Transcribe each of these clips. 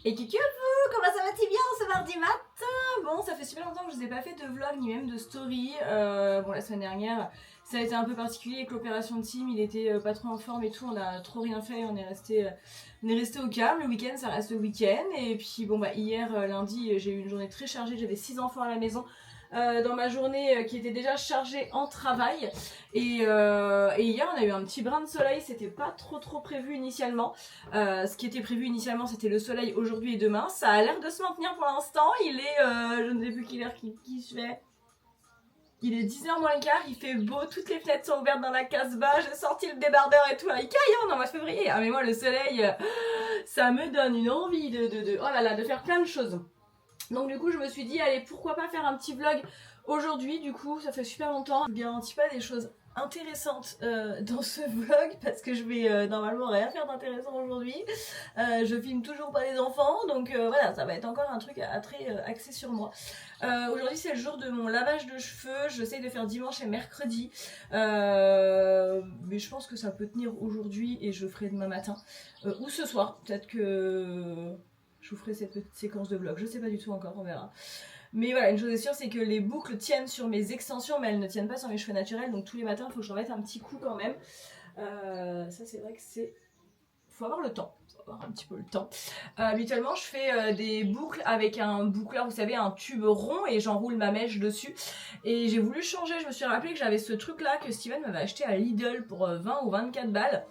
Et coucou, comment ça va-t-il bien ce mardi matin? Bon, ça fait super longtemps que je vous ai pas fait de vlog ni même de story. Bon, la semaine dernière, ça a été un peu particulier avec l'opération de Tim. Il était pas trop en forme et tout. On a trop rien fait. On est resté au calme. Le week-end, ça reste le week-end. Et puis, bon, bah, hier, lundi, j'ai eu une journée très chargée. J'avais 6 enfants à la maison. Dans ma journée qui était déjà chargée en travail et hier on a eu un petit brin de soleil, c'était pas trop prévu initialement. Ce qui était prévu initialement c'était le soleil aujourd'hui et demain, ça a l'air de se maintenir pour l'instant. Il est je ne sais plus quelle heure qui je fais. Il est 10h moins le quart, il fait beau, toutes les fenêtres sont ouvertes dans la Casbah, j'ai sorti le débardeur et tout à Ikea, on est en mois de février. Ah mais moi le soleil, ça me donne une envie oh là là, de faire plein de choses. Donc du coup je me suis dit allez pourquoi pas faire un petit vlog aujourd'hui, du coup ça fait super longtemps. Je ne garantis pas des choses intéressantes dans ce vlog parce que je vais normalement rien faire d'intéressant aujourd'hui. Je filme toujours pas les enfants donc voilà, ça va être encore un truc très axé sur moi. Aujourd'hui c'est le jour de mon lavage de cheveux, j'essaye de faire dimanche et mercredi mais je pense que ça peut tenir aujourd'hui et je ferai demain matin ou ce soir, peut-être que je vous ferai cette petite séquence de vlog, je sais pas du tout encore, on verra. Mais voilà, une chose est sûre, c'est que les boucles tiennent sur mes extensions, mais elles ne tiennent pas sur mes cheveux naturels, donc tous les matins, il faut que je remette un petit coup quand même. Ça, c'est vrai que c'est... Faut avoir le temps, faut avoir un petit peu le temps. Habituellement, je fais des boucles avec un boucleur, vous savez, un tube rond, et j'enroule ma mèche dessus. Et j'ai voulu changer, je me suis rappelé que j'avais ce truc-là que Steven m'avait acheté à Lidl pour 20 ou 24 balles.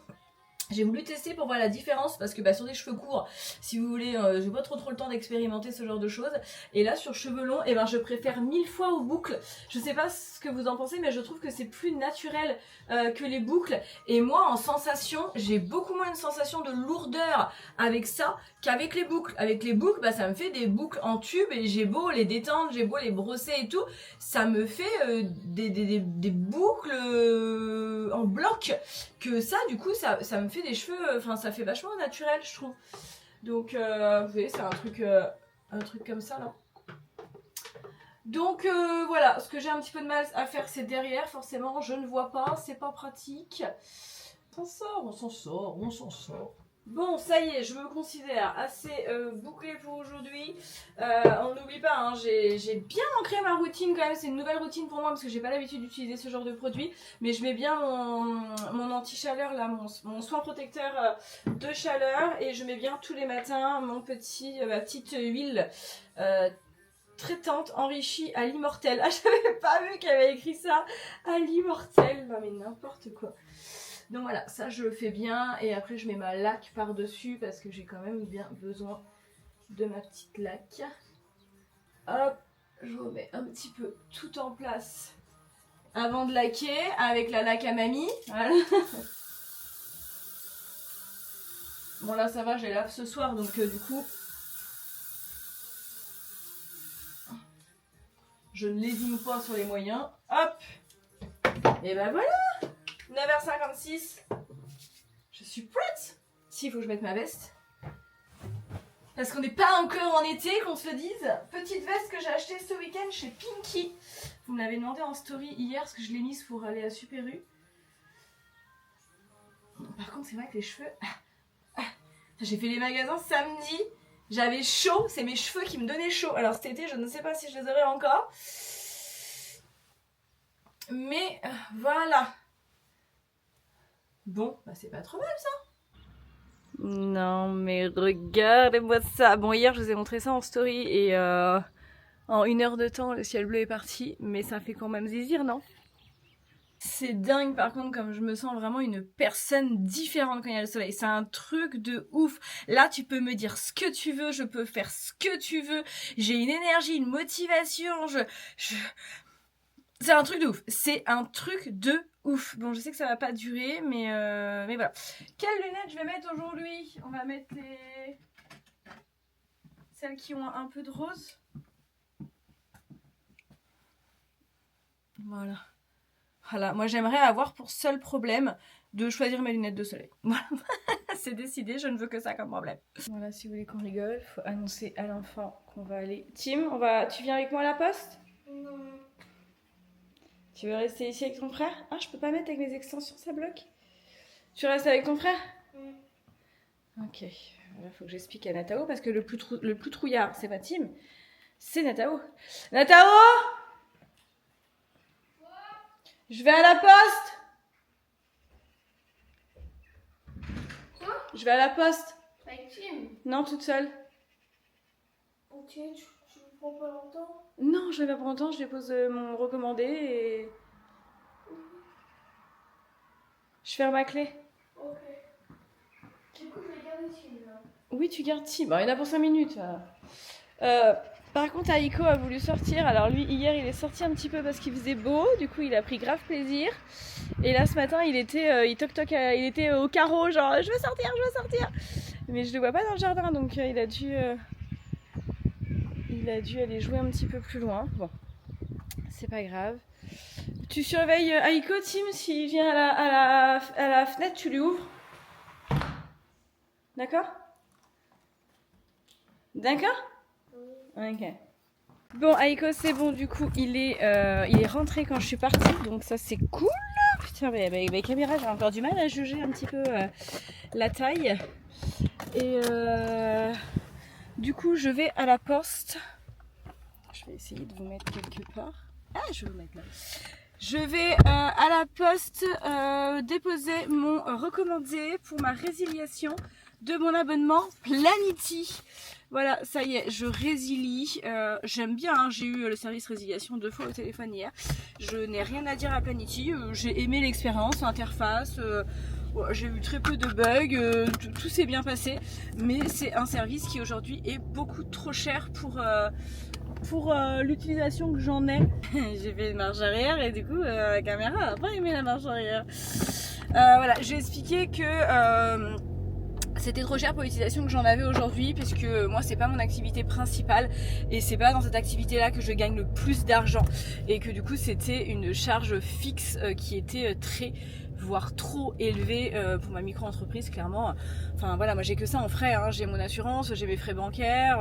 J'ai voulu tester pour voir la différence parce que sur des cheveux courts, si vous voulez, j'ai pas trop le temps d'expérimenter ce genre de choses. Et là sur cheveux longs, je préfère 1000 fois aux boucles. Je sais pas ce que vous en pensez, mais je trouve que c'est plus naturel que les boucles. Et moi en sensation, j'ai beaucoup moins une sensation de lourdeur avec ça qu'avec les boucles. Avec les boucles, ça me fait des boucles en tube et j'ai beau les détendre, j'ai beau les brosser et tout, ça me fait des boucles en bloc. Que ça, du coup, ça me fait des cheveux, enfin, ça fait vachement naturel, je trouve. Donc, vous voyez, c'est un truc comme ça, là. Donc, voilà, ce que j'ai un petit peu de mal à faire, c'est derrière, forcément, je ne vois pas, c'est pas pratique. On s'en sort, on s'en sort, on s'en sort. Bon, ça y est, je me considère assez bouclée pour aujourd'hui. On n'oublie pas, hein, j'ai bien ancré ma routine quand même. C'est une nouvelle routine pour moi parce que j'ai pas l'habitude d'utiliser ce genre de produit. Mais je mets bien mon anti-chaleur, là, mon soin protecteur de chaleur. Et je mets bien tous les matins ma petite huile traitante enrichie à l'immortel. Ah, j'avais pas vu qu'elle avait écrit ça, à l'immortel. Non mais n'importe quoi. Donc voilà, ça je le fais bien et après je mets ma laque par dessus parce que j'ai quand même bien besoin de ma petite laque. Hop, je remets un petit peu tout en place avant de laquer avec la laque à mamie. Voilà. Bon là ça va, j'ai lave ce soir donc du coup je ne lésine pas sur les moyens. Hop, et ben voilà, 9h56. Je suis prête. Si, il faut que je mette ma veste. Parce qu'on n'est pas encore en été, qu'on se le dise. Petite veste que j'ai achetée ce week-end chez Pinky. Vous me l'avez demandé en story hier, parce que je l'ai mise pour aller à Super U. Par contre, c'est vrai que les cheveux... J'ai fait les magasins samedi. J'avais chaud, c'est mes cheveux qui me donnaient chaud. Alors cet été, je ne sais pas si je les aurai encore. Mais voilà. Bon, c'est pas trop mal ça. Non mais regardez-moi ça. Bon hier je vous ai montré ça en story et en 1 heure de temps le ciel bleu est parti. Mais ça fait quand même zizir, non? C'est dingue par contre comme je me sens vraiment une personne différente quand il y a le soleil. C'est un truc de ouf. Là tu peux me dire ce que tu veux, je peux faire ce que tu veux. J'ai une énergie, une motivation. C'est un truc de ouf. C'est un truc de ouf. Bon, je sais que ça va pas durer, mais voilà. Quelles lunettes je vais mettre aujourd'hui? On va mettre celles qui ont un peu de rose. Voilà. Voilà. Moi, j'aimerais avoir pour seul problème de choisir mes lunettes de soleil. Voilà. C'est décidé, je ne veux que ça comme problème. Voilà, si vous voulez qu'on rigole, faut annoncer à l'enfant qu'on va aller. Tim, tu viens avec moi à la poste? Non. Tu veux rester ici avec ton frère? Ah, je peux pas mettre avec mes extensions, ça bloque. Tu restes avec ton frère? Mm. Ok, Il faut que j'explique à Natao parce que le plus trouillard, c'est pas Tim, c'est Natao. Natao! Je vais à la poste! Quoi? Je vais à la poste. Avec Tim? Non, toute seule. Ok, tu me prends pas longtemps? Non, je vais pas pour longtemps, je dépose mon recommandé et... Je ferme ma clé. Ok. Du coup, je vais garder Tim là. Oui, tu gardes Tim. Bon, il y en a pour 5 minutes. Par contre, Aiko a voulu sortir. Alors lui, hier, il est sorti un petit peu parce qu'il faisait beau. Du coup, il a pris grave plaisir. Et là, ce matin, il était, il était au carreau, genre je veux sortir, je veux sortir. Mais je le vois pas dans le jardin, donc il a dû aller jouer un petit peu plus loin. Bon, c'est pas grave. Tu surveilles Aiko, Tim, s'il vient à la fenêtre, tu lui ouvres. D'accord? D'accord? Ok. Bon, Aiko, c'est bon, du coup, il est rentré quand je suis partie, donc ça, c'est cool. Putain, mais avec caméra, j'ai encore du mal à juger un petit peu la taille. Et du coup, je vais à la poste. Je vais essayer de vous mettre quelque part. Ah, je vais vous mettre là. Je vais à la poste déposer mon recommandé pour ma résiliation de mon abonnement Planity. Voilà, ça y est, je résilie. J'aime bien, hein, j'ai eu le service résiliation 2 fois au téléphone hier. Je n'ai rien à dire à Planity. J'ai aimé l'expérience, l'interface. J'ai eu très peu de bugs. Tout s'est bien passé. Mais c'est un service qui aujourd'hui est beaucoup trop cher pour l'utilisation que j'en ai. J'ai fait une marche arrière et du coup la caméra a pas aimé la marche arrière. Voilà, j'ai expliqué que c'était trop cher pour l'utilisation que j'en avais aujourd'hui, puisque moi c'est pas mon activité principale et c'est pas dans cette activité là que je gagne le plus d'argent, et que du coup c'était une charge fixe qui était très, voire trop élevée pour ma micro-entreprise, clairement. Enfin voilà, moi j'ai que ça en frais, hein. J'ai mon assurance, j'ai mes frais bancaires,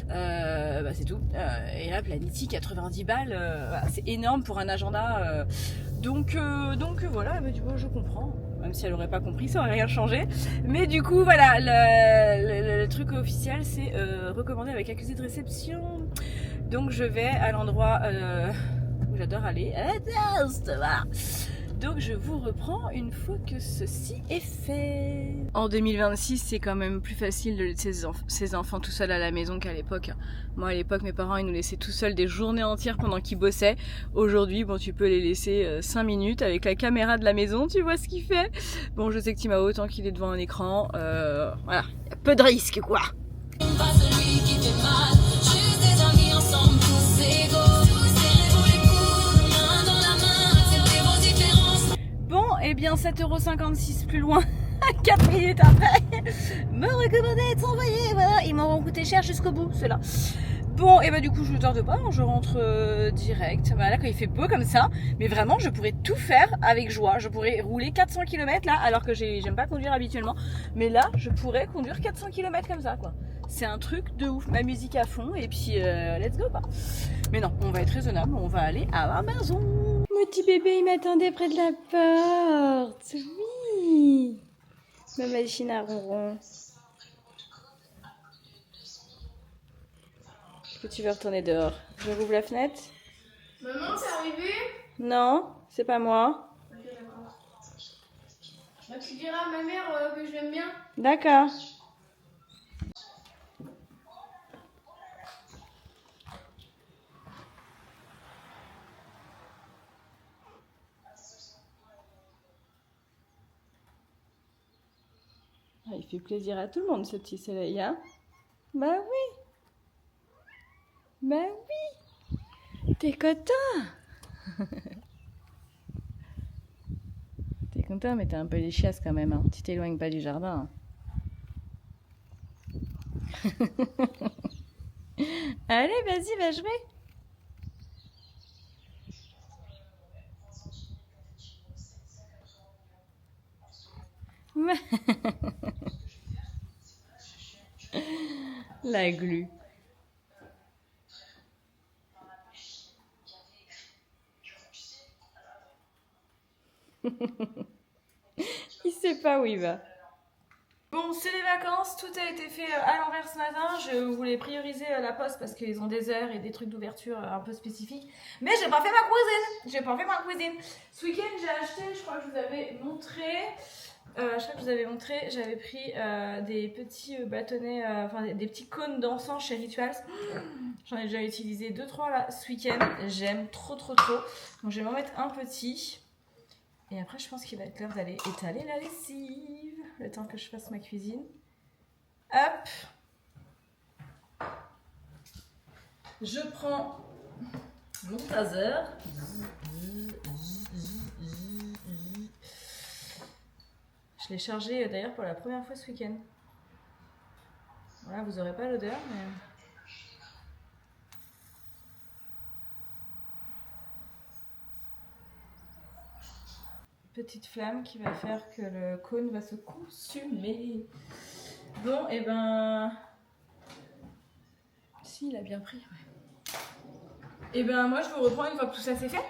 bah, c'est tout. Et là Planity 90 balles, voilà, c'est énorme pour un agenda. Donc voilà, mais du coup je comprends. Même si elle n'aurait pas compris, ça n'aurait rien changé. Mais du coup, voilà, le truc officiel, c'est recommandé avec accusé de réception. Donc je vais à l'endroit où j'adore aller, à la poste, voilà. Donc je vous reprends une fois que ceci est fait. En 2026, c'est quand même plus facile de laisser ses enfants tout seuls à la maison qu'à l'époque. Moi à l'époque, mes parents ils nous laissaient tout seuls des journées entières pendant qu'ils bossaient. Aujourd'hui, bon, tu peux les laisser 5 minutes avec la caméra de la maison, tu vois ce qu'il fait. Bon, je sais que Timao, autant qu'il est devant un écran, voilà, il y a peu de risques quoi. Eh bien 7,56€ plus loin, 4 minutes après, me recommander d'être envoyé, voilà, ils m'auront coûté cher jusqu'au bout, ceux-là. Bon, et bah du coup je ne tarde pas, je rentre direct, voilà, quand il fait beau comme ça, mais vraiment je pourrais tout faire avec joie, je pourrais rouler 400 km là, alors que j'aime pas conduire habituellement, mais là je pourrais conduire 400 km comme ça quoi. C'est un truc de ouf, ma musique à fond, et puis let's go quoi. Mais non, on va être raisonnable, on va aller à la maison. Mon petit bébé, il m'attendait près de la porte. Oui. Ma machine à ronron. Est-ce que tu veux retourner dehors? Je rouvre la fenêtre? Maman, c'est arrivé? Non, c'est pas moi. Ok, d'accord. Bah, tu diras à ma mère que je l'aime bien. D'accord. Ah, il fait plaisir à tout le monde ce petit soleil, hein? Bah oui. Bah oui. T'es content? T'es content, mais t'es un peu les chiasses quand même, hein? Tu t'éloignes pas du jardin. Allez, vas-y, va jouer. La glu. Il sait pas où il va. Bon, c'est les vacances, tout a été fait à l'envers ce matin. Je voulais prioriser la poste parce qu'ils ont des heures et des trucs d'ouverture un peu spécifiques. Mais j'ai pas fait ma cuisine. Ce week-end, j'ai acheté, je crois que je vous avais montré. J'avais pris des petits bâtonnets, des petits cônes d'encens chez Rituals. J'en ai déjà utilisé 2-3 là ce week-end. J'aime trop. Donc je vais m'en mettre un petit. Et après, je pense qu'il va être l'heure d'aller étaler la lessive. Le temps que je fasse ma cuisine. Hop. Je prends mon taser. Je l'ai chargé d'ailleurs pour la première fois ce week-end. Voilà, vous n'aurez pas l'odeur, mais... Petite flamme qui va faire que le cône va se consumer. Bon, et ben... Si, il a bien pris. Ouais. Et ben moi, je vous reprends une fois que tout ça c'est fait.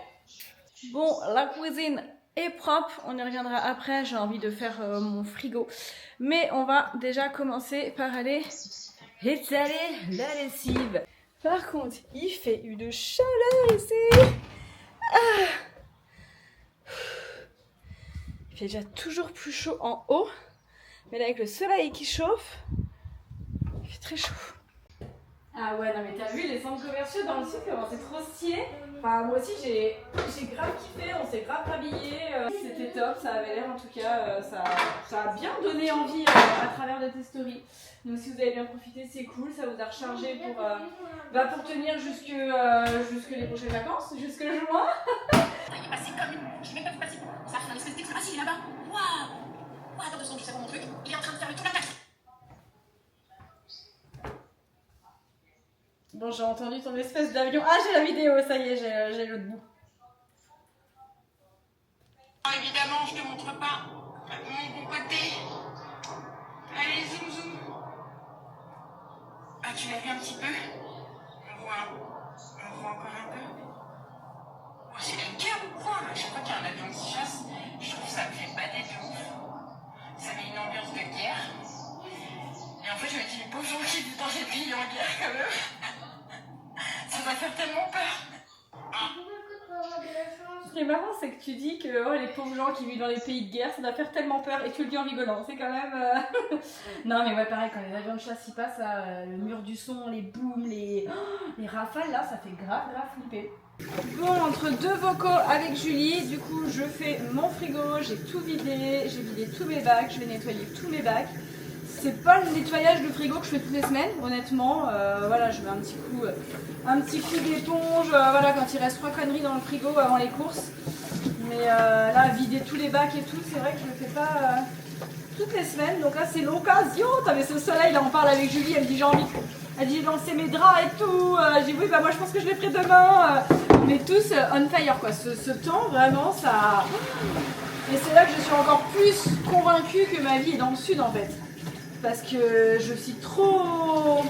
Bon, la cuisine est propre. On y reviendra après. J'ai envie de faire mon frigo. Mais on va déjà commencer par aller étaler la lessive. Par contre, il fait une chaleur ici. Ah. Il fait déjà toujours plus chaud en haut. Mais là, avec le soleil qui chauffe, il fait très chaud. Ah ouais, non mais t'as vu les centres commerciaux dans le sud, comment c'est trop stylé. Enfin, moi aussi, j'ai grave kiffé, on s'est grave habillés. C'était top, ça avait l'air en tout cas, ça a bien donné envie à travers de tes stories. Donc si vous avez bien profité, c'est cool, ça vous a rechargé pour tenir jusque les prochaines vacances, jusque juin. Il est passé comme une... Je sais même pas vu passer. Ça a fait un espèce d'extra. Ah si, il est là-bas. Waouh. Attends 2 secondes, je sais pas mon truc. Il est en train de faire le tour de la table. Bon, j'ai entendu ton espèce d'avion. Ah, j'ai la vidéo, ça y est, j'ai l'autre bout. Évidemment, je te montre pas mon bon côté. Allez, zoom. Ah, tu l'as vu un petit peu? On voit encore un peu. Oh, c'est la guerre ou quoi? À chaque fois qu'il y a un avion qui chasse, je trouve ça me fait bader de ouf. Ça met une ambiance de guerre. Et en fait, je me dis, les pauvres gens qui vivent dans ces pays en guerre quand même. Ça va faire tellement peur. Ce qui est marrant, c'est que tu dis que les pauvres gens qui vivent dans les pays de guerre, ça doit faire tellement peur, et tu le dis en rigolant. C'est quand même... Non mais ouais, pareil, quand les avions de chasse y passent, le mur du son, les booms, les rafales, là, ça fait grave flipper. Bon, entre deux vocaux avec Julie, du coup, je fais mon frigo, j'ai tout vidé, j'ai vidé tous mes bacs, je vais nettoyer tous mes bacs. C'est pas le nettoyage de frigo que je fais toutes les semaines, honnêtement. Voilà, je mets un petit coup d'éponge, voilà, quand il reste 3 conneries dans le frigo avant les courses. Mais là, vider tous les bacs et tout, c'est vrai que je le fais pas toutes les semaines. Donc là, c'est l'occasion. T'avais ce soleil, là, on parle avec Julie, elle me dit j'ai envie. Elle dit j'ai lancé mes draps et tout. J'ai dit oui, bah moi je pense que je les ferai demain. On est tous on fire, quoi. Ce temps, vraiment, ça. Et c'est là que je suis encore plus convaincue que ma vie est dans le sud, en fait. Parce que je suis trop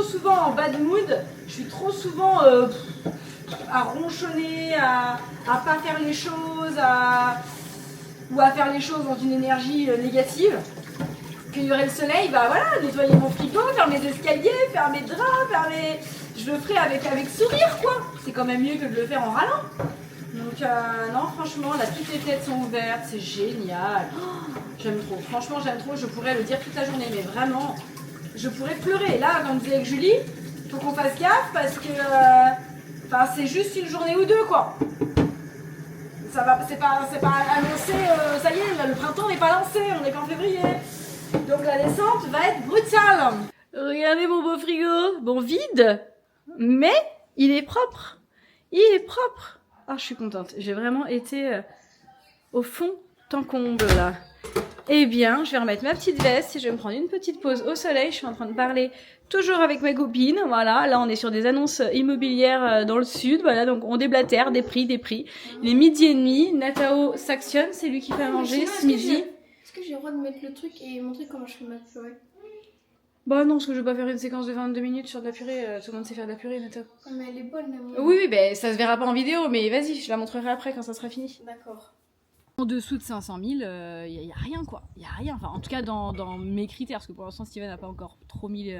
souvent en bad mood, je suis trop souvent à ronchonner, à pas faire les choses, ou à faire les choses dans une énergie négative. Qu'il y aurait le soleil, bah voilà, nettoyer mon frigo, faire mes escaliers, faire mes draps, je le ferai avec sourire, quoi. C'est quand même mieux que de le faire en râlant. Donc non, franchement, là, toutes les fenêtres sont ouvertes, c'est génial. Oh, j'aime trop, franchement, j'aime trop. Je pourrais le dire toute la journée, mais vraiment, je pourrais pleurer. Là, comme disait avec Julie, faut qu'on fasse gaffe parce que c'est juste une journée ou deux, quoi. Ça va, c'est pas annoncé, ça y est, là, le printemps n'est pas lancé, on est qu'en février. Donc la descente va être brutale. Regardez mon beau frigo, bon vide, mais il est propre. Ah, je suis contente. J'ai vraiment été au fond tant comble là. Eh bien, je vais remettre ma petite veste et je vais me prendre une petite pause au soleil. Je suis en train de parler toujours avec ma copine. Voilà, là on est sur des annonces immobilières dans le sud. Voilà, donc on déblatère des prix. Il est 12h30. Natao s'actionne, c'est lui qui fait à manger ce midi. Est-ce que j'ai le droit de mettre le truc et montrer comment je fais ma purée? Bah non, parce que je vais pas faire une séquence de 22 minutes sur de la purée. Tout le monde sait faire de la purée, Natao. Mais elle est bonne, la mienne. Oui, ben ça se verra pas en vidéo, mais vas-y, je la montrerai après quand ça sera fini. D'accord. En dessous de 500 000, il n'y a rien quoi. Il n'y a rien. Enfin, en tout cas, dans mes critères. Parce que pour l'instant, Steven n'a pas encore trop mis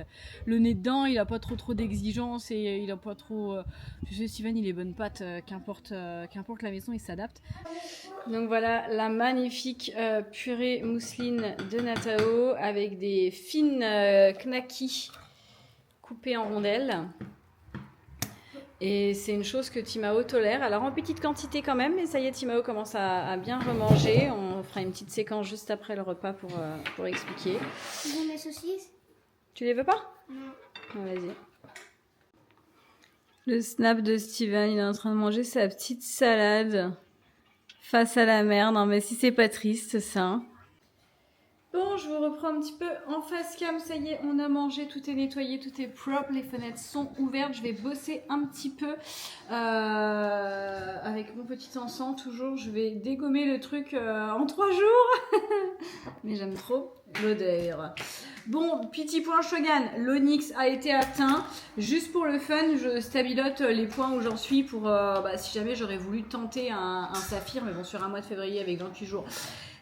le nez dedans. Il n'a pas trop d'exigences. Et il n'a pas trop... Tu sais, Steven, il est bonne patte. Qu'importe la maison, il s'adapte. Donc voilà, la magnifique purée mousseline de Natao. Avec des fines knackis coupées en rondelles. Et c'est une chose que Timao tolère. Alors en petite quantité quand même, mais ça y est, Timao commence à bien remanger. On fera une petite séquence juste après le repas pour expliquer. Tu veux mes saucisses? Tu les veux pas? Non. Ah, vas-y. Le snap de Steven, il est en train de manger sa petite salade face à la mer. Non mais si c'est pas triste ça. Bon, je vous reprends un petit peu en face cam, ça y est, on a mangé, tout est nettoyé, tout est propre, les fenêtres sont ouvertes. Je vais bosser un petit peu avec mon petit encens, toujours. Je vais dégommer le truc en 3 jours, mais j'aime trop l'odeur. Bon, petit point Shogun, l'Onyx a été atteint. Juste pour le fun, je stabilote les points où j'en suis pour si jamais j'aurais voulu tenter un saphir, mais bon, sur un mois de février avec 28 jours.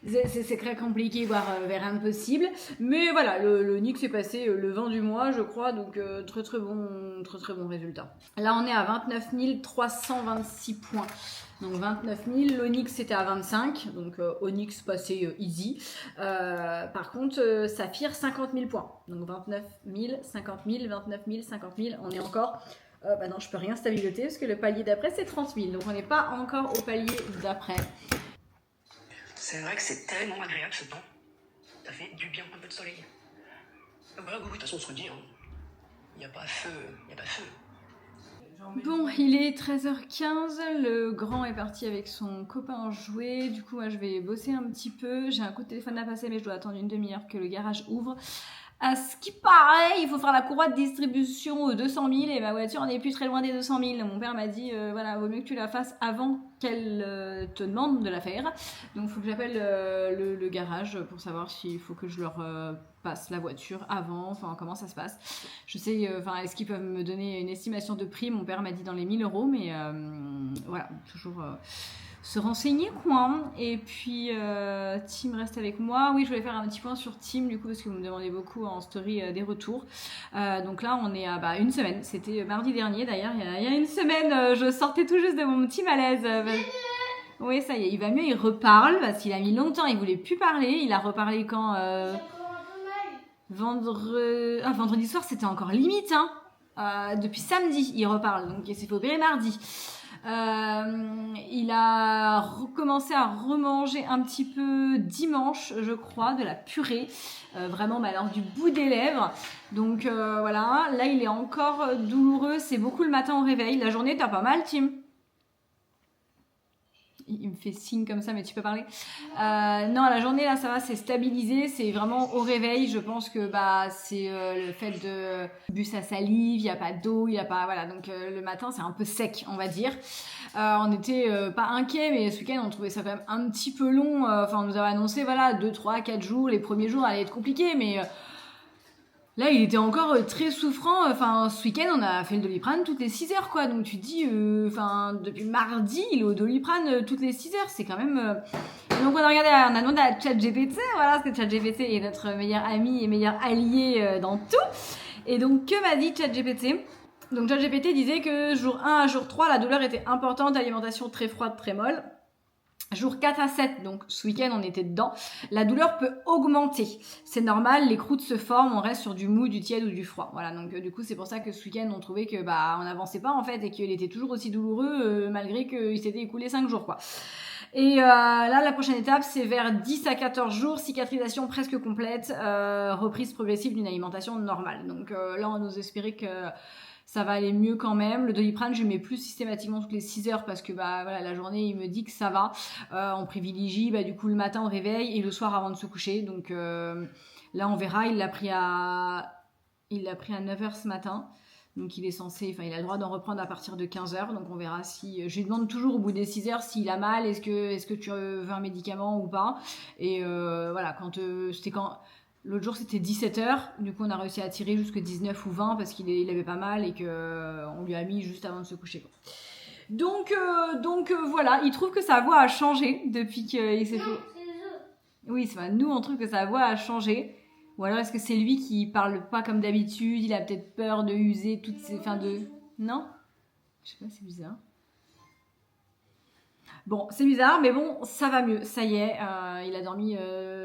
C'est très compliqué, voire vers impossible. Mais voilà, le Nyx est passé le 20 du mois, je crois, donc très bon résultat. Là, on est à 29 326 points. Donc 29 000, l'Onyx c'était à 25, donc Onyx passé easy. Par contre, Saphir 50 000 points. Donc 29 000, 50 000, 29 000, 50 000, on est encore... non, je peux rien stabiloter parce que le palier d'après c'est 30 000. Donc on n'est pas encore au palier d'après. C'est vrai que c'est tellement agréable ce temps. Ça fait du bien un peu de soleil. Voilà, oui, de toute façon, on se redit, hein. Il n'y a pas feu, Bon, il est 13h15, le grand est parti avec son copain jouer. Du coup, moi, je vais bosser un petit peu. J'ai un coup de téléphone à passer, mais je dois attendre une demi-heure que le garage ouvre. À ce qui paraît, il faut faire la courroie de distribution aux 200 000 et ma voiture n'est plus très loin des 200 000. Mon père m'a dit, voilà, vaut mieux que tu la fasses avant qu'elle te demande de la faire. Donc, il faut que j'appelle le garage pour savoir s'il faut que je leur passe la voiture avant, enfin, comment ça se passe. Je sais, est-ce qu'ils peuvent me donner une estimation de prix? Mon père m'a dit dans les 1000 €, mais voilà, toujours... se renseigner quoi. Et puis Tim reste avec moi. Oui, je voulais faire un petit point sur Tim du coup parce que vous me demandez beaucoup en story des retours. Donc là on est à une semaine. C'était mardi dernier d'ailleurs. Il y a une semaine je sortais tout juste de mon petit malaise. Oui, ça y est, il va mieux, il reparle parce qu'il a mis longtemps, il voulait plus parler. Il a reparlé quand vendredi soir, c'était encore limite hein. Depuis samedi il reparle, donc il s'est fait opérer mardi. Il a recommencé à remanger un petit peu dimanche, je crois, de la purée, vraiment mais alors du bout des lèvres. Donc voilà, là il est encore douloureux, c'est beaucoup le matin au réveil. La journée t'as pas mal, Tim? Il me fait signe comme ça, mais tu peux parler. Non, la journée là, ça va, c'est stabilisé. C'est vraiment au réveil. Je pense que c'est le fait de bu sa salive, il y a pas d'eau, il y a pas voilà. Donc le matin, c'est un peu sec, on va dire. On était pas inquiets, mais ce week-end, on trouvait ça quand même un petit peu long. Enfin, on nous avait annoncé voilà 2, 3, 4 jours. Les premiers jours allaient être compliqués, mais là, il était encore très souffrant. Enfin, ce week-end, on a fait le Doliprane toutes les 6 heures, quoi. Donc, tu te dis, depuis mardi, il est au Doliprane toutes les 6 heures. C'est quand même... Donc, on a demandé à ChatGPT, voilà, parce que ChatGPT est notre meilleur ami et meilleur allié dans tout. Et donc, que m'a dit ChatGPT? Donc, ChatGPT disait que jour 1 à jour 3, la douleur était importante, alimentation très froide, très molle. Jour 4 à 7, donc ce week-end on était dedans, la douleur peut augmenter. C'est normal, les croûtes se forment, on reste sur du mou, du tiède ou du froid. Voilà, donc du coup c'est pour ça que ce week-end on trouvait que on n'avançait pas en fait et qu'il était toujours aussi douloureux malgré qu'il s'était écoulé 5 jours quoi. Et là la prochaine étape c'est vers 10 à 14 jours, cicatrisation presque complète, reprise progressive d'une alimentation normale. Donc là on nous espérait que ça va aller mieux quand même. Le Doliprane, je mets plus systématiquement toutes les 6 heures parce que voilà, la journée, il me dit que ça va. On privilégie du coup le matin au réveil et le soir avant de se coucher. Donc là, on verra. Il l'a pris à 9h ce matin. Donc il est censé, il a le droit d'en reprendre à partir de 15h. Donc on verra si... Je lui demande toujours au bout des 6 heures s'il a mal, est-ce que tu veux un médicament ou pas. Et voilà, c'était quand... L'autre jour, c'était 17h. Du coup, on a réussi à tirer jusqu'à 19 ou 20 parce qu'il avait pas mal et qu'on lui a mis juste avant de se coucher. Donc voilà, il trouve que sa voix a changé depuis qu'il s'est fait... Non, c'est les œufs. Oui, c'est vrai, nous on trouve que sa voix a changé. Ou alors est-ce que c'est lui qui parle pas comme d'habitude, il a peut-être peur de user toutes ses... Enfin de... Non? Je sais pas, c'est bizarre. Bon, c'est bizarre, mais bon, ça va mieux, ça y est. Il a dormi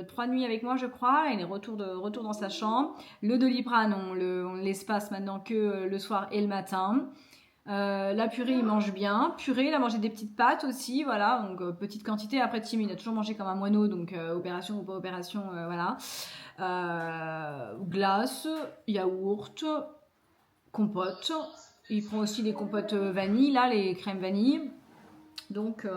3 nuits avec moi, je crois. Il est retour dans sa chambre. Le Doliprane, on l'espace maintenant que le soir et le matin. La purée, il mange bien. Purée, il a mangé des petites pâtes aussi, voilà. Donc, petite quantité. Après, Tim, il a toujours mangé comme un moineau, donc opération ou pas opération, voilà. Glace, yaourt, compote. Il prend aussi les compotes vanille, là, les crèmes vanille. Donc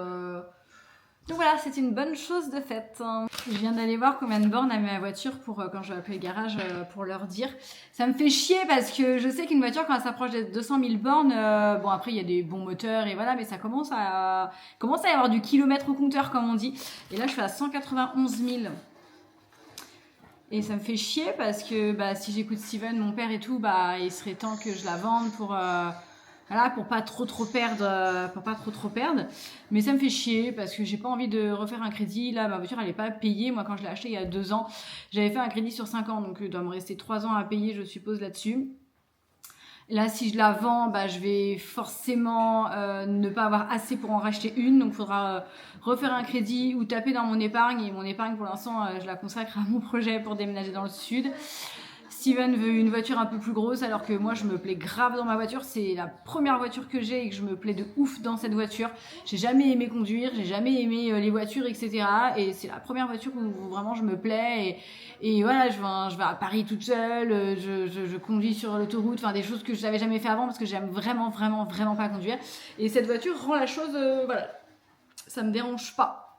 voilà, c'est une bonne chose de faite. Je viens d'aller voir combien de bornes avait ma voiture pour quand je vais appeler le garage pour leur dire. Ça me fait chier parce que je sais qu'une voiture quand elle s'approche des 200 000 bornes, bon après il y a des bons moteurs et voilà, mais ça commence à y avoir du kilomètre au compteur comme on dit. Et là je suis à 191 000. Et ça me fait chier parce que bah, si j'écoute Steven, mon père et tout, bah il serait temps que je la vende pour voilà, pour pas trop perdre, mais ça me fait chier parce que j'ai pas envie de refaire un crédit. Là, ma voiture elle est pas payée. Moi, quand je l'ai achetée il y a 2 ans, j'avais fait un crédit sur 5 ans, donc il doit me rester 3 ans à payer, je suppose, là-dessus. Là, si je la vends, bah, je vais forcément ne pas avoir assez pour en racheter une, donc il faudra refaire un crédit ou taper dans mon épargne. Et mon épargne, pour l'instant, je la consacre à mon projet pour déménager dans le sud. Steven veut une voiture un peu plus grosse alors que moi je me plais grave dans ma voiture. C'est la première voiture que j'ai et que je me plais de ouf dans cette voiture. J'ai jamais aimé conduire, j'ai jamais aimé les voitures, etc. Et c'est la première voiture où vraiment je me plais. Et voilà, je vais à Paris toute seule, je conduis sur l'autoroute, enfin des choses que je n'avais jamais fait avant parce que j'aime vraiment pas conduire. Et cette voiture rend la chose, voilà, ça me dérange pas.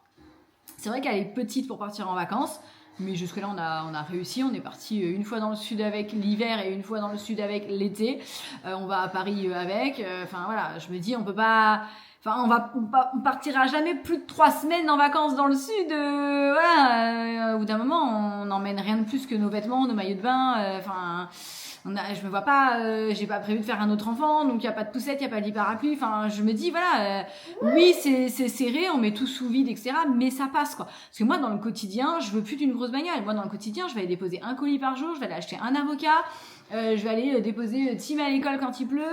C'est vrai qu'elle est petite pour partir en vacances. Mais jusque-là, on a réussi. On est parti une fois dans le sud avec l'hiver et une fois dans le sud avec l'été. On va à Paris avec. Enfin, voilà, je me dis, on peut pas... Enfin, on partira jamais plus de 3 semaines en vacances dans le sud. Voilà, au bout d'un moment, on n'emmène rien de plus que nos vêtements, nos maillots de bain. Enfin... je me vois pas, j'ai pas prévu de faire un autre enfant, donc il y a pas de poussette, il y a pas de parapluie. Enfin, je me dis voilà, oui c'est serré, on met tout sous vide, etc. Mais ça passe quoi. Parce que moi dans le quotidien, je veux plus d'une grosse bagnole. Moi dans le quotidien, je vais aller déposer un colis par jour, je vais aller acheter un avocat. Je vais aller déposer Tim à l'école quand il pleut.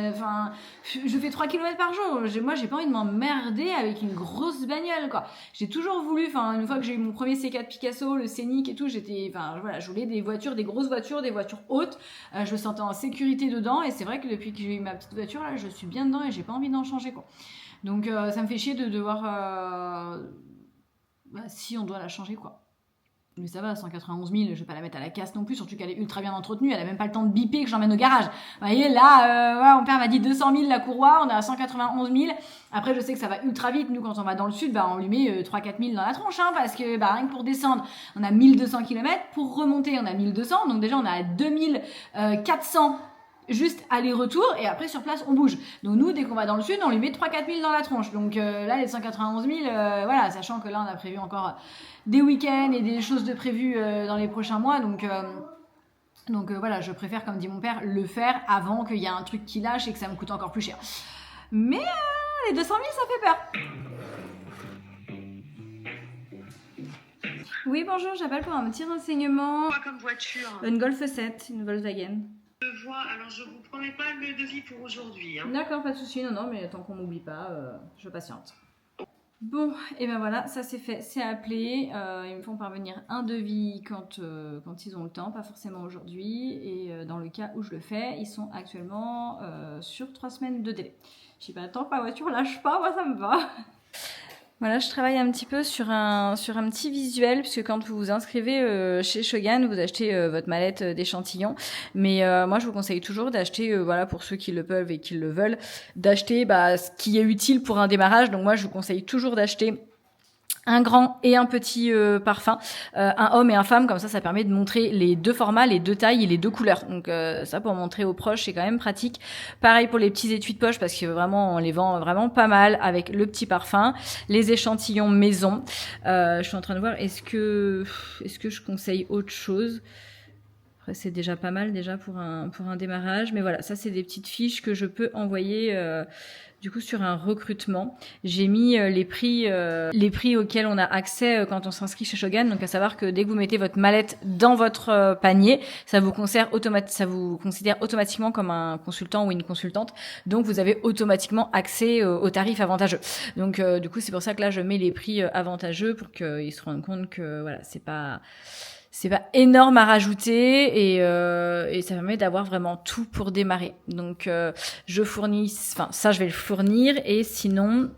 Enfin, je fais 3 km par jour. Moi, j'ai pas envie de m'emmerder avec une grosse bagnole, quoi. J'ai toujours voulu, enfin, une fois que j'ai eu mon premier C4 Picasso, le Scénic et tout, voilà, je voulais des voitures, des grosses voitures, des voitures hautes. Je me sentais en sécurité dedans. Et c'est vrai que depuis que j'ai eu ma petite voiture, là, je suis bien dedans et j'ai pas envie d'en changer, quoi. Donc, ça me fait chier de devoir, si on doit la changer, quoi. Mais ça va, 191 000, je vais pas la mettre à la casse non plus, surtout qu'elle est ultra bien entretenue, elle a même pas le temps de biper que j'emmène au garage. Vous voyez, là, voilà, mon père m'a dit 200 000 la courroie, on est à 191 000. Après, je sais que ça va ultra vite. Nous, quand on va dans le sud, bah, on lui met 3-4 000 dans la tronche, hein, parce que bah, rien que pour descendre, on a 1200 km. Pour remonter, on a 1200. Donc déjà, on a 2400 juste aller-retour, et après sur place on bouge. Donc nous, dès qu'on va dans le sud, on lui met 3-4 000 dans la tronche. Donc là, les 191 000, voilà, sachant que là on a prévu encore des week-ends et des choses de prévues dans les prochains mois. Donc voilà, je préfère, comme dit mon père, le faire avant qu'il y ait un truc qui lâche et que ça me coûte encore plus cher. Mais les 200 000, ça fait peur. Oui, bonjour, j'appelle pour un petit renseignement. Quoi comme voiture? Une Golf 7, une Volkswagen. Je vois, alors je vous promets pas le devis pour aujourd'hui. Hein. D'accord, pas de souci, non, mais tant qu'on m'oublie pas, je patiente. Bon, et ben voilà, ça c'est fait, c'est appelé. Ils me font parvenir un devis quand ils ont le temps, pas forcément aujourd'hui. Et dans le cas où je le fais, ils sont actuellement sur 3 semaines de délai. Je sais pas, tant que ma voiture lâche pas, moi ça me va. Voilà, je travaille un petit peu sur un petit visuel, puisque quand vous vous inscrivez chez Shogun, vous achetez votre mallette d'échantillons. Mais moi, je vous conseille toujours d'acheter, voilà, pour ceux qui le peuvent et qui le veulent, d'acheter ce qui est utile pour un démarrage. Donc moi, je vous conseille toujours d'acheter un grand et un petit parfum, un homme et un femme, comme ça permet de montrer les 2 formats, les 2 tailles et les 2 couleurs. Donc ça, pour montrer aux proches, c'est quand même pratique. Pareil pour les petits étuis de poche, parce que vraiment on les vend vraiment pas mal avec le petit parfum, les échantillons maison. Je suis en train de voir, est-ce que je conseille autre chose? Après, c'est déjà pas mal déjà pour un démarrage, mais voilà, ça c'est des petites fiches que je peux envoyer du coup sur un recrutement. J'ai mis les prix auxquels on a accès quand on s'inscrit chez Shogun. Donc à savoir que dès que vous mettez votre mallette dans votre panier, ça vous considère automatiquement comme un consultant ou une consultante. Donc vous avez automatiquement accès aux tarifs avantageux. Donc du coup c'est pour ça que là je mets les prix avantageux pour qu'ils se rendent compte que voilà, c'est pas énorme à rajouter et ça permet d'avoir vraiment tout pour démarrer. Donc je vais le fournir et sinon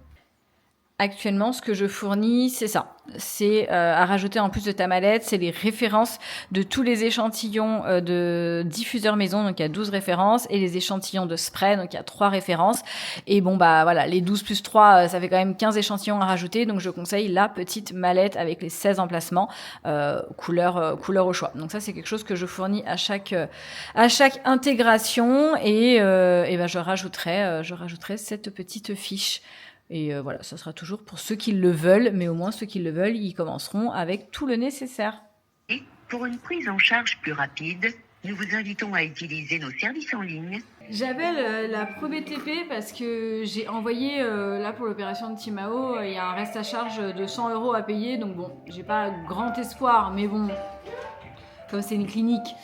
actuellement ce que je fournis c'est ça. C'est à rajouter en plus de ta mallette, c'est les références de tous les échantillons de diffuseurs maison, donc il y a 12 références, et les échantillons de spray, donc il y a 3 références. Et bon bah voilà, les 12 plus 3, ça fait quand même 15 échantillons à rajouter, donc je conseille la petite mallette avec les 16 emplacements, couleur au choix. Donc ça c'est quelque chose que je fournis à chaque intégration et ben je rajouterai cette petite fiche. Et voilà, ça sera toujours pour ceux qui le veulent, mais au moins ceux qui le veulent, ils commenceront avec tout le nécessaire. Et pour une prise en charge plus rapide, nous vous invitons à utiliser nos services en ligne. J'appelle la ProBTP parce que j'ai envoyé, là pour l'opération de Timao, il y a un reste à charge de 100 € à payer, donc bon, j'ai pas grand espoir, mais bon, comme c'est une clinique,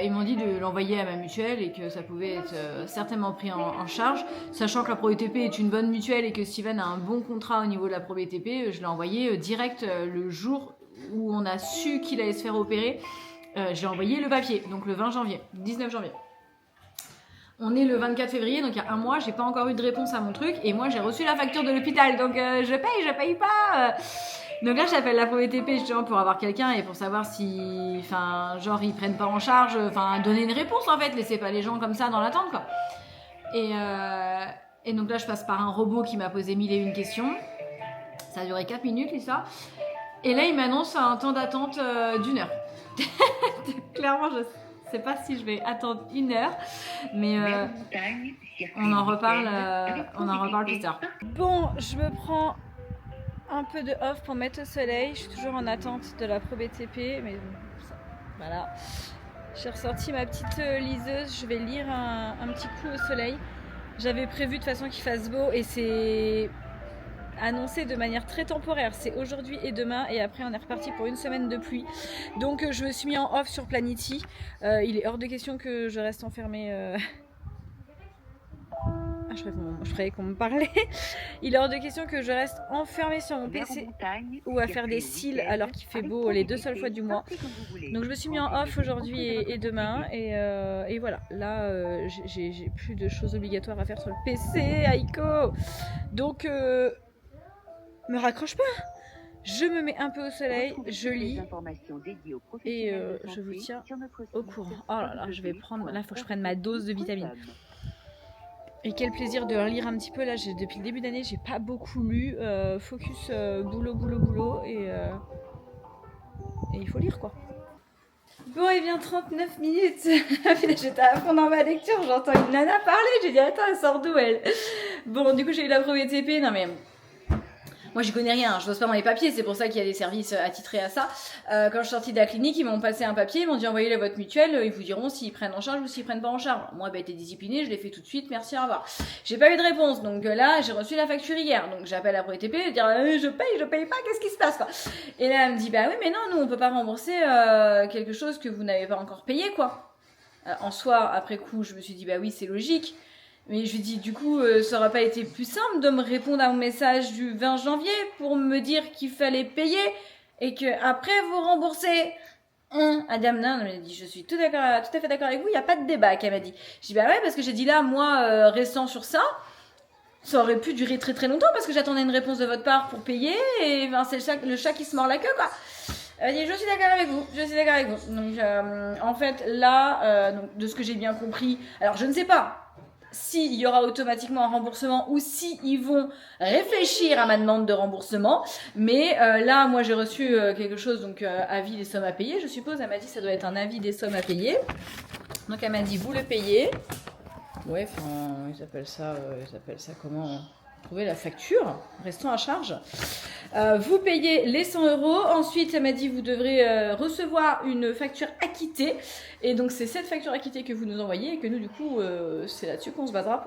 ils m'ont dit de l'envoyer à ma mutuelle et que ça pouvait être certainement pris en charge. Sachant que la ProBTP est une bonne mutuelle et que Steven a un bon contrat au niveau de la ProBTP, je l'ai envoyé direct le jour où on a su qu'il allait se faire opérer. J'ai envoyé le papier, donc le 19 janvier. On est le 24 février, donc il y a un mois, j'ai pas encore eu de réponse à mon truc et moi j'ai reçu la facture de l'hôpital, donc je paye pas. Donc là, j'appelle la ProBTP justement pour avoir quelqu'un et pour savoir si, enfin, genre ils prennent pas en charge, enfin, donner une réponse en fait, laissez pas les gens comme ça dans l'attente quoi. Et donc là, je passe par un robot qui m'a posé 1001 questions. Ça a duré 4 minutes l'histoire. Et là, il m'annonce un temps d'attente d'1 heure. Clairement, je sais pas si je vais attendre 1 heure, mais on en reparle plus tard. Bon, je me prends un peu de off pour mettre au soleil. Je suis toujours en attente de la ProBTP, mais bon, ça, voilà. J'ai ressorti ma petite liseuse. Je vais lire un petit coup au soleil. J'avais prévu de toute façon qu'il fasse beau et c'est annoncé de manière très temporaire. C'est aujourd'hui et demain et après on est reparti pour une semaine de pluie. Donc je me suis mis en off sur Planity. Il est hors de question que je reste enfermée. Je croyais qu'on me parlait. Il est hors de question que je reste enfermée sur mon PC ou à faire des cils alors qu'il fait beau les 2 seules fois du mois. Donc je me suis mis en off aujourd'hui et demain et voilà. Là j'ai plus de choses obligatoires à faire sur le PC, Aiko. Donc me raccroche pas. Je me mets un peu au soleil, je lis et je vous tiens au courant. Oh là là, je vais prendre. Là, il faut que je prenne ma dose de vitamines. Et quel plaisir de relire un petit peu. Là, depuis le début d'année, j'ai pas beaucoup lu. Focus boulot et il faut lire quoi. Bon, il vient 39 minutes. J'étais à fond dans ma lecture, j'entends une nana parler. J'ai dit attends, elle sort d'où elle? Bon, du coup, j'ai eu la ProBTP. Non mais moi, j'y connais rien, je bosse pas dans les papiers, c'est pour ça qu'il y a des services attitrés à ça. Quand je suis sortie de la clinique, ils m'ont passé un papier, ils m'ont dit envoyez-le à votre mutuelle, ils vous diront s'ils prennent en charge ou s'ils prennent pas en charge. Alors, moi, t'es disciplinée, je l'ai fait tout de suite, merci, au revoir. J'ai pas eu de réponse, donc là, j'ai reçu la facture hier, donc j'appelle la ProBTP, je dire je paye pas, qu'est-ce qui se passe quoi? Et là, elle me dit bah oui, mais non, nous on peut pas rembourser quelque chose que vous n'avez pas encore payé quoi. En soi, après coup, je me suis dit bah oui, c'est logique. Mais je lui dis, du coup, ça aurait pas été plus simple de me répondre à mon message du 20 janvier pour me dire qu'il fallait payer et que après vous rembourser. Adam, non, elle m'a dit, je suis tout à fait d'accord avec vous, il n'y a pas de débat, qu'elle m'a dit. Je dis, bah ouais, parce que j'ai dit là, moi, restant sur ça aurait pu durer très très longtemps parce que j'attendais une réponse de votre part pour payer et ben, c'est le chat qui se mord la queue, quoi. Elle dit, je suis d'accord avec vous, Donc, en fait, là, donc, de ce que j'ai bien compris, alors je ne sais pas s'il y aura automatiquement un remboursement ou si ils vont réfléchir à ma demande de remboursement. Mais là, moi, j'ai reçu quelque chose, donc avis des sommes à payer, je suppose. Elle m'a dit que ça doit être un avis des sommes à payer. Donc, elle m'a dit, vous le payez. Ouais, enfin, ils appellent ça comment trouver la facture restant à charge. Vous payez les 100 €. Ensuite, elle m'a dit vous devrez recevoir une facture acquittée. Et donc, c'est cette facture acquittée que vous nous envoyez et que nous, du coup, c'est là-dessus qu'on se basera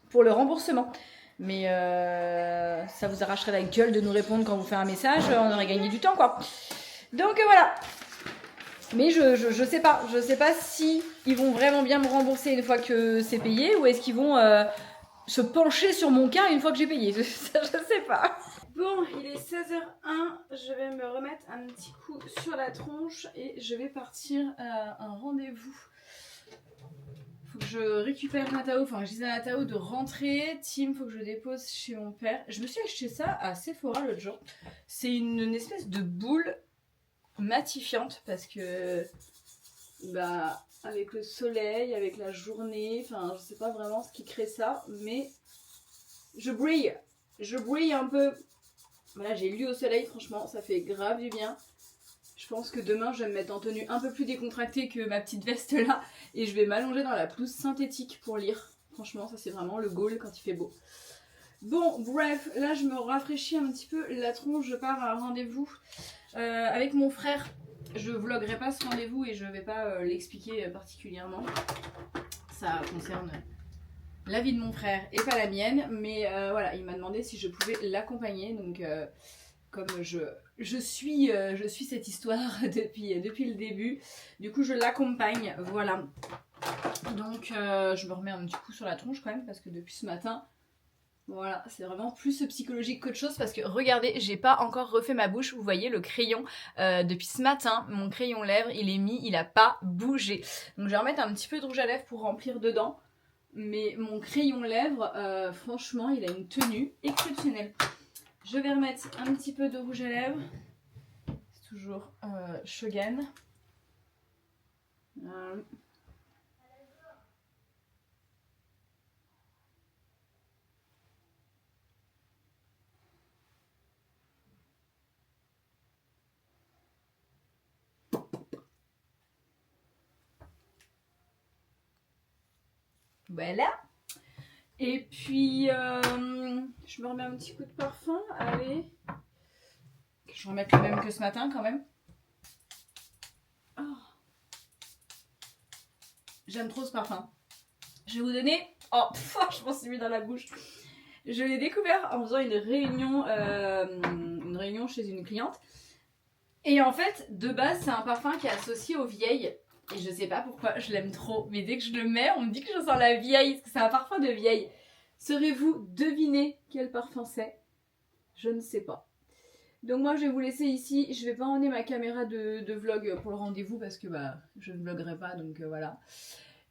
pour le remboursement. Mais ça vous arracherait la gueule de nous répondre quand vous faites un message, on aurait gagné du temps quoi. Donc voilà. Mais je sais pas si ils vont vraiment bien me rembourser une fois que c'est payé ou est-ce qu'ils vont se pencher sur mon cas une fois que j'ai payé. Ça, je sais pas. Bon, il est 16h01, je vais me remettre un petit coup sur la tronche et je vais partir à un rendez-vous. Faut que je récupère Natao, enfin je disais à Natao de rentrer. Tim, faut que je le dépose chez mon père. Je me suis acheté ça à Sephora l'autre jour. C'est une espèce de boule matifiante parce que bah avec le soleil, avec la journée, enfin je sais pas vraiment ce qui crée ça, mais je brille un peu. Voilà, j'ai lu au soleil, franchement ça fait grave du bien. Je pense que demain je vais me mettre en tenue un peu plus décontractée que ma petite veste là et je vais m'allonger dans la pelouse synthétique pour lire. Franchement ça c'est vraiment le goal quand il fait beau. Bon bref, là je me rafraîchis un petit peu la tronche, je pars à un rendez-vous avec mon frère. Je vloggerai pas ce rendez-vous et je vais pas l'expliquer particulièrement. Ça concerne la vie de mon frère et pas la mienne, mais voilà, il m'a demandé si je pouvais l'accompagner, donc comme je suis cette histoire depuis le début, du coup je l'accompagne, voilà. Donc je me remets un petit coup sur la tronche quand même parce que depuis ce matin, voilà, c'est vraiment plus psychologique qu'autre chose parce que regardez, j'ai pas encore refait ma bouche, vous voyez le crayon, depuis ce matin, mon crayon lèvres, il est mis, il a pas bougé. Donc je vais remettre un petit peu de rouge à lèvres pour remplir dedans, mais mon crayon lèvres, franchement, il a une tenue exceptionnelle. Je vais remettre un petit peu de rouge à lèvres, c'est toujours Shogun. Voilà. Et puis, je me remets un petit coup de parfum. Allez. Je vais remettre le même que ce matin quand même. Oh. J'aime trop ce parfum. Je vais vous donner... Oh, je m'en suis mis dans la bouche. Je l'ai découvert en faisant une réunion chez une cliente. Et en fait, de base, c'est un parfum qui est associé aux vieilles. Et je sais pas pourquoi, je l'aime trop. Mais dès que je le mets, on me dit que je sens la vieille. Parce que c'est un parfum de vieille. Saurez-vous deviner quel parfum c'est? Je ne sais pas. Donc moi, je vais vous laisser ici. Je vais pas emmener ma caméra de vlog pour le rendez-vous. Parce que bah, je ne vloguerai pas. Donc voilà.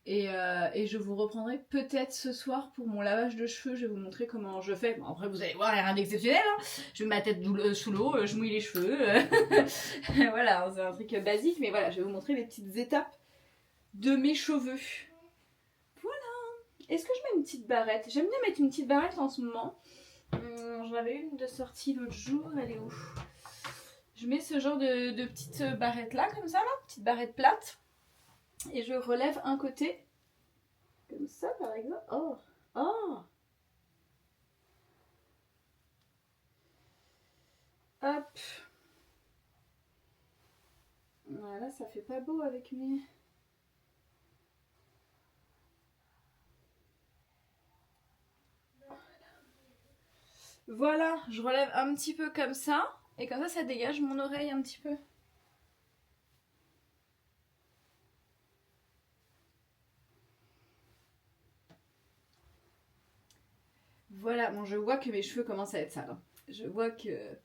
Et je vous reprendrai peut-être ce soir pour mon lavage de cheveux. Je vais vous montrer comment je fais. Bon, après, vous allez voir, il n'y a rien d'exceptionnel. Hein. Je mets ma tête sous l'eau, je mouille les cheveux. Voilà, c'est un truc basique. Mais voilà, je vais vous montrer les petites étapes de mes cheveux. Voilà. Est-ce que je mets une petite barrette? J'aime bien mettre une petite barrette en ce moment. J'en avais une de sortie l'autre jour. Elle est où? Je mets ce genre de petite barrette là, comme ça, là. Petite barrette plate. Et je relève un côté, comme ça par exemple. Oh, oh. Hop. Voilà, ça fait pas beau avec mes... Voilà, je relève un petit peu comme ça. Et comme ça dégage mon oreille un petit peu. Voilà, bon, je vois que mes cheveux commencent à être sales. Hein. Je vois que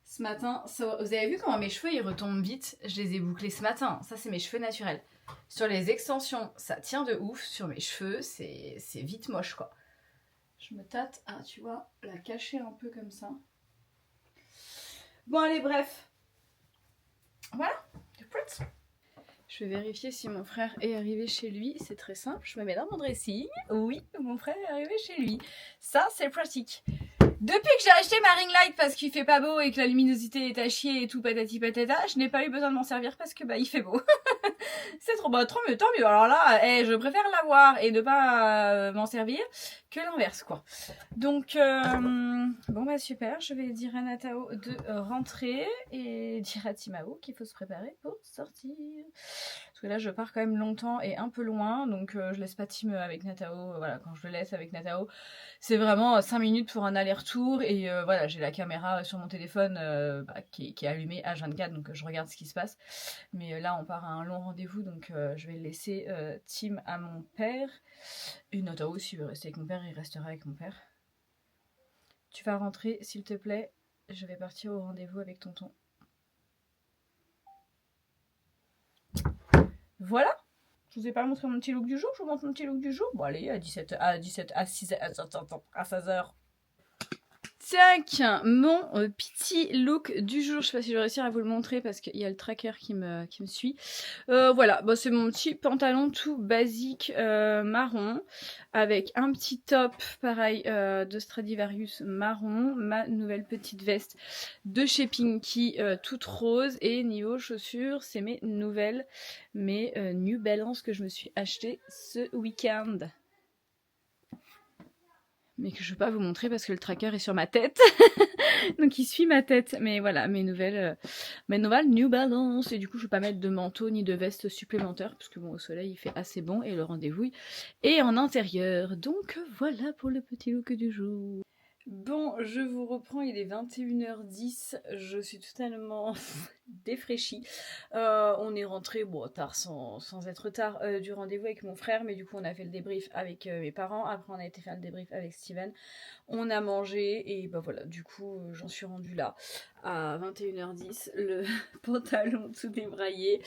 ce matin, ça... vous avez vu comment mes cheveux ils retombent vite? Je les ai bouclés ce matin. Ça, c'est mes cheveux naturels. Sur les extensions, ça tient de ouf. Sur mes cheveux, c'est vite moche, quoi. Je me tâte à, tu vois, la cacher un peu comme ça. Bon, allez, bref. Voilà, c'est prêt. Je vais vérifier si mon frère est arrivé chez lui. C'est très simple. Je me mets dans mon dressing. Oui, mon frère est arrivé chez lui. Ça, c'est pratique. Depuis que j'ai acheté ma ring light parce qu'il fait pas beau et que la luminosité est à chier et tout patati patata, je n'ai pas eu besoin de m'en servir parce que bah il fait beau. C'est trop bon, trop mieux, tant mieux. Alors là, je préfère l'avoir et ne pas m'en servir que l'inverse quoi. Donc Bon bah super, je vais dire à Natao de rentrer et dire à Timao qu'il faut se préparer pour sortir. Parce que là je pars quand même longtemps et un peu loin, donc je laisse pas Tim avec Natao. Voilà, quand je le laisse avec Natao, c'est vraiment 5 minutes pour un aller-retour et voilà, j'ai la caméra sur mon téléphone qui est allumée H24, donc je regarde ce qui se passe. Mais là on part à un long rendez-vous, donc je vais laisser Tim à mon père. Et Natao, s'il veut rester avec mon père, il restera avec mon père. Tu vas rentrer, s'il te plaît. Je vais partir au rendez-vous avec tonton. Voilà. Je vous ai pas montré mon petit look du jour. Je vous montre mon petit look du jour. Bon, allez, à 16h. Tac, mon petit look du jour. Je sais pas si je vais réussir à vous le montrer parce qu'il y a le tracker qui me suit. Voilà, bon, c'est mon petit pantalon tout basique marron avec un petit top pareil de Stradivarius marron, ma nouvelle petite veste de chez Pinky toute rose et niveau chaussures, c'est mes New Balance que je me suis acheté ce week-end. Mais que je ne vais pas vous montrer parce que le tracker est sur ma tête. Donc il suit ma tête. Mais voilà, mes nouvelles New Balance. Et du coup, je ne vais pas mettre de manteau ni de veste supplémentaire. Parce que bon, au soleil, il fait assez bon. Et le rendez-vous est en intérieur. Donc voilà pour le petit look du jour. Bon, je vous reprends, il est 21h10, je suis totalement défraîchie. On est rentré, bon, tard sans être tard, du rendez-vous avec mon frère, mais du coup on a fait le débrief avec mes parents, après on a été faire le débrief avec Steven, on a mangé et bah voilà, du coup j'en suis rendue là, à 21h10, le pantalon tout débraillé.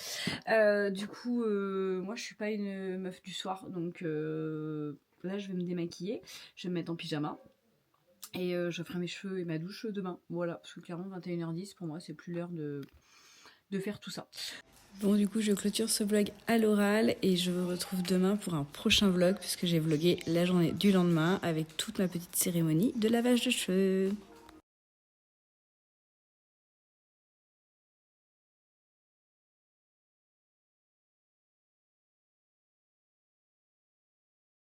Du coup, moi je suis pas une meuf du soir, donc là je vais me démaquiller, je vais me mettre en pyjama. Et je ferai mes cheveux et ma douche demain. Voilà, parce que clairement 21h10 pour moi c'est plus l'heure de faire tout ça. Bon, du coup je clôture ce vlog à l'oral et je vous retrouve demain pour un prochain vlog puisque j'ai vlogué la journée du lendemain avec toute ma petite cérémonie de lavage de cheveux.